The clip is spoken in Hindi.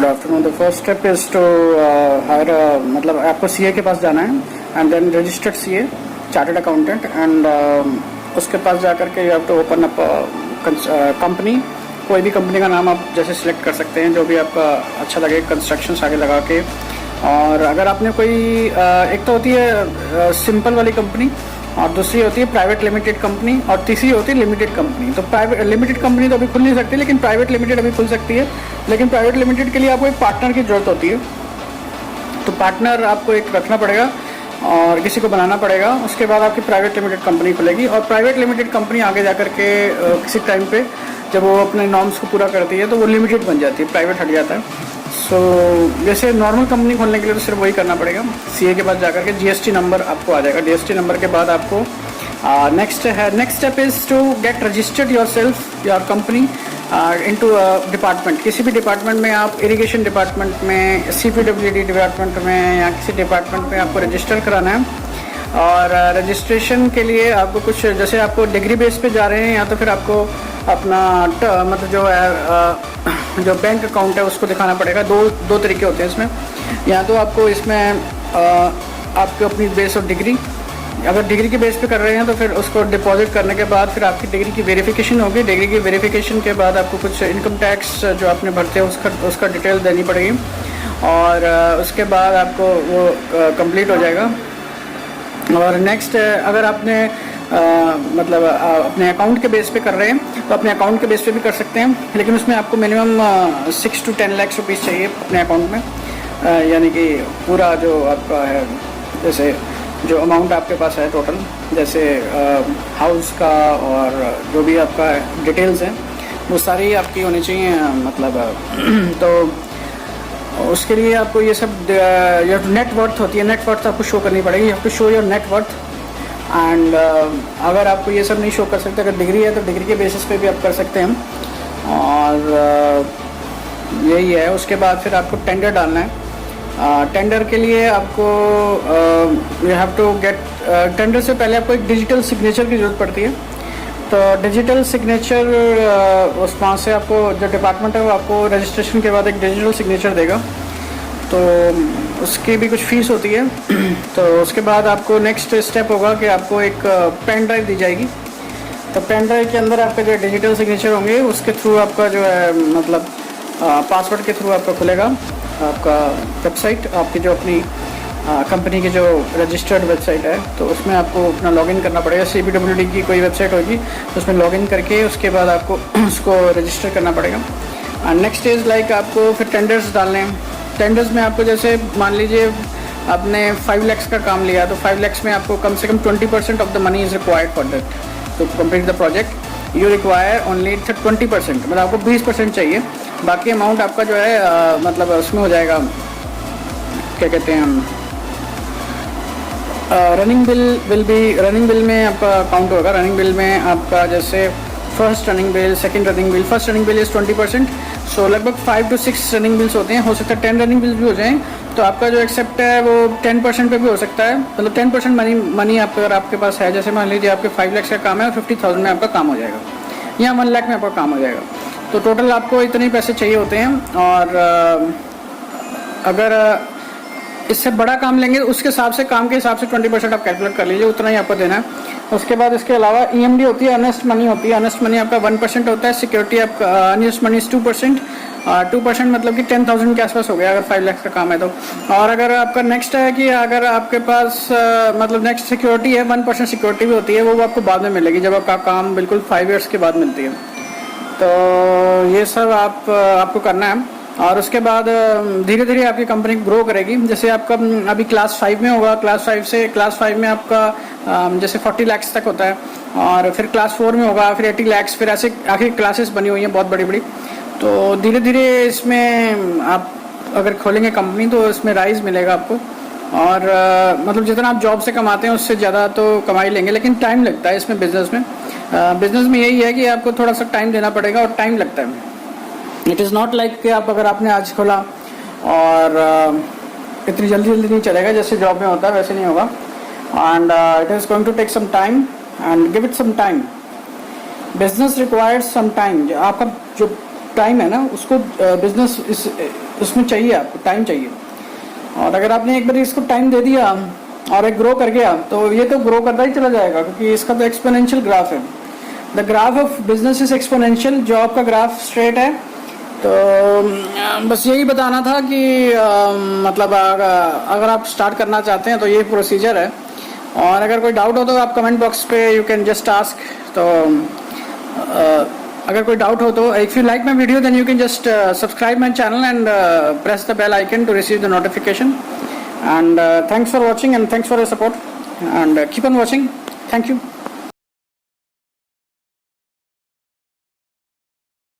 Afternoon. The first step is to hire, मतलब आपको सीए के पास जाना है and then registered CA, chartered accountant, and उसके पास जाकर के you have to open up company. कोई भी कंपनी का नाम आप जैसे सिलेक्ट कर सकते हैं, जो भी आपका अच्छा लगे, कंस्ट्रक्शन आगे लगा के। और अगर आपने कोई एक तो होती है सिंपल वाली कंपनी, और दूसरी होती है प्राइवेट लिमिटेड कंपनी, और तीसरी होती है लिमिटेड कंपनी। तो प्राइवेट लिमिटेड कंपनी तो अभी खुल नहीं सकती, लेकिन प्राइवेट लिमिटेड अभी खुल सकती है। लेकिन प्राइवेट लिमिटेड के लिए आपको एक पार्टनर की ज़रूरत होती है, तो पार्टनर आपको एक रखना पड़ेगा और किसी को बनाना पड़ेगा। उसके बाद आपकी प्राइवेट लिमिटेड कंपनी खुलेगी, और प्राइवेट लिमिटेड कंपनी आगे जाकर के किसी टाइम पे जब वो अपने नॉर्म्स को पूरा करती है तो वो लिमिटेड बन जाती है, प्राइवेट हट जाता है। सो जैसे नॉर्मल कंपनी खोलने के लिए तो सिर्फ वही करना पड़ेगा, सीए के पास जाकर के जीएसटी नंबर आपको आ जाएगा। जीएसटी नंबर के बाद आपको next step is to get registered your self, your company into department. किसी भी डिपार्टमेंट में आप, इरिगेशन डिपार्टमेंट में, सीपीडब्ल्यूडी डिपार्टमेंट में, या किसी डिपार्टमेंट में आपको रजिस्टर कराना है। और रजिस्ट्रेशन के लिए आपको कुछ, जैसे आपको डिग्री बेस पे जा रहे हैं, या तो फिर आपको अपना मतलब जो है जो बैंक अकाउंट है उसको दिखाना पड़ेगा। दो तरीके होते हैं इसमें, या तो आपको इसमें आपको अपनी बेस ऑफ डिग्री, अगर डिग्री के बेस पे कर रहे हैं तो फिर उसको डिपॉजिट करने के बाद फिर आपकी डिग्री की वेरिफिकेशन होगी। डिग्री की वेरिफिकेशन के बाद आपको कुछ इनकम टैक्स जो आपने भरते हैं उसका डिटेल देनी पड़ेगी, और उसके बाद आपको वो कंप्लीट हो जाएगा। और नेक्स्ट, अगर आपने मतलब अपने अकाउंट के बेस पे कर रहे हैं तो अपने अकाउंट के बेस पे भी कर सकते हैं, लेकिन उसमें आपको मिनिमम 6 to 10 लाख रुपीज़ चाहिए अपने अकाउंट में, यानी कि पूरा जो आपका है, जैसे जो अमाउंट आपके पास है टोटल, जैसे हाउस का और जो भी आपका डिटेल्स हैं वो सारी आपकी होनी चाहिए, मतलब तो उसके लिए आपको ये सब नेटवर्थ होती है, नेटवर्थ आपको शो करनी पड़ेगी। You have to show your net worth. And अगर आपको ये सब नहीं शो कर सकते, अगर डिग्री है तो डिग्री के बेसिस पे भी आप कर सकते हैं, और यही है। उसके बाद फिर आपको टेंडर डालना है। टेंडर के लिए आपको you have to get, tender से पहले आपको एक डिजिटल सिग्नेचर की ज़रूरत पड़ती है। तो डिजिटल सिग्नेचर उस वहाँ से आपको, जो डिपार्टमेंट है वो आपको रजिस्ट्रेशन के बाद एक डिजिटल सिग्नेचर देगा, तो उसकी भी कुछ फ़ीस होती है। तो उसके बाद आपको नेक्स्ट स्टेप होगा कि आपको एक पेन ड्राइव दी जाएगी। तो पेन ड्राइव के अंदर आपके जो डिजिटल सिग्नेचर होंगे उसके थ्रू आपका जो है, मतलब पासवर्ड के थ्रू आपका खुलेगा आपका वेबसाइट, आपकी जो अपनी कंपनी की जो रजिस्टर्ड वेबसाइट है, तो उसमें आपको अपना लॉगिन करना पड़ेगा। सीपीडब्ल्यूडी की कोई वेबसाइट होगी तो उसमें लॉगिन करके उसके बाद आपको उसको रजिस्टर करना पड़ेगा। एंड नेक्स्ट इज़ लाइक आपको फिर टेंडर्स डालने हैं। टेंडर्स में आपको, जैसे मान लीजिए आपने 5 lakhs का काम लिया, तो 5 lakhs में आपको कम से कम 20% of the money is required for that to complete the project. You require only 20%, मतलब आपको 20% चाहिए। बाकी अमाउंट आपका जो है मतलब उसमें हो जाएगा, क्या कहते हैं हम, रनिंग बिल में आपका काउंट होगा। रनिंग बिल में आपका जैसे first running bill, second running bill, first running bill is 20%, सो लगभग 5 to 6 रनिंग बिल्स होते हैं। हो सकता है 10 रनिंग बिल्स भी हो जाएं, तो आपका जो एक्सेप्ट है वो 10% पे भी हो सकता है। मतलब 10% मनी आप, अगर आपके पास है, जैसे मान लीजिए आपके 5 lakhs का काम है और 50,000 में आपका काम हो जाएगा, या 1 लाख में आपका काम हो जाएगा। तो टोटल आपको इतने पैसे चाहिए होते हैं। और अगर इससे बड़ा काम लेंगे उसके हिसाब से, काम के हिसाब से 20% आप कैलकुलेट कर लीजिए, उतना ही आपको देना है। उसके बाद इसके अलावा ईएमडी होती है, अर्नेस्ट मनी होती है। अर्नेस्ट मनी आपका 1% होता है। सिक्योरिटी आपका अर्नेस्ट मनी 2%। 2% मतलब कि 10,000 के आसपास हो गया अगर 5 लाख का काम है तो। और अगर आपका नेक्स्ट है कि अगर आपके पास मतलब नेक्स्ट सिक्योरिटी है, 1% सिक्योरिटी भी होती है, वो आपको बाद में मिलेगी, जब आपका काम बिल्कुल 5 years के बाद मिलती है। तो ये सब आपको करना है। और उसके बाद धीरे धीरे आपकी कंपनी ग्रो करेगी। जैसे आपका अभी क्लास 5 में होगा, क्लास 5 में आपका जैसे 40 lakhs तक होता है, और फिर क्लास 4 में होगा, फिर 80 lakhs, फिर ऐसे आखिर क्लासेस बनी हुई हैं बहुत बड़ी बड़ी। तो धीरे धीरे इसमें आप अगर खोलेंगे कंपनी तो इसमें राइज मिलेगा आपको। और मतलब जितना आप जॉब से कमाते हैं उससे ज़्यादा तो कमाई लेंगे, लेकिन टाइम लगता है इसमें। बिजनेस में यही है कि आपको थोड़ा सा टाइम देना पड़ेगा, और टाइम लगता है। इट इज़ नॉट लाइक कि आप, अगर आपने आज खोला और इतनी जल्दी नहीं चलेगा, जैसे जॉब में होता है वैसे नहीं होगा। And it is going to take some time, and give it some time. Business requires some time. आपका जो टाइम है ना उसको बिजनेस उसमें चाहिए, आपको टाइम चाहिए। और अगर आपने एक बार इसको टाइम दे दिया और एक ग्रो कर गया तो ये तो ग्रो करता ही चला जाएगा, क्योंकि इसका तो एक्सपोनेंशियल ग्राफ है। The graph of business is exponential, job का ग्राफ स्ट्रेट है। तो बस यही बताना था कि मतलब अगर आप स्टार्ट करना चाहते हैं तो ये प्रोसीजर है। और अगर कोई डाउट हो तो आप कमेंट बॉक्स पे यू कैन जस्ट आस्क। तो अगर कोई डाउट हो तो if you like my video then you can just subscribe my channel and press the bell icon to receive the notification. And thanks for watching and thanks for your support, and keep on watching. Thank you.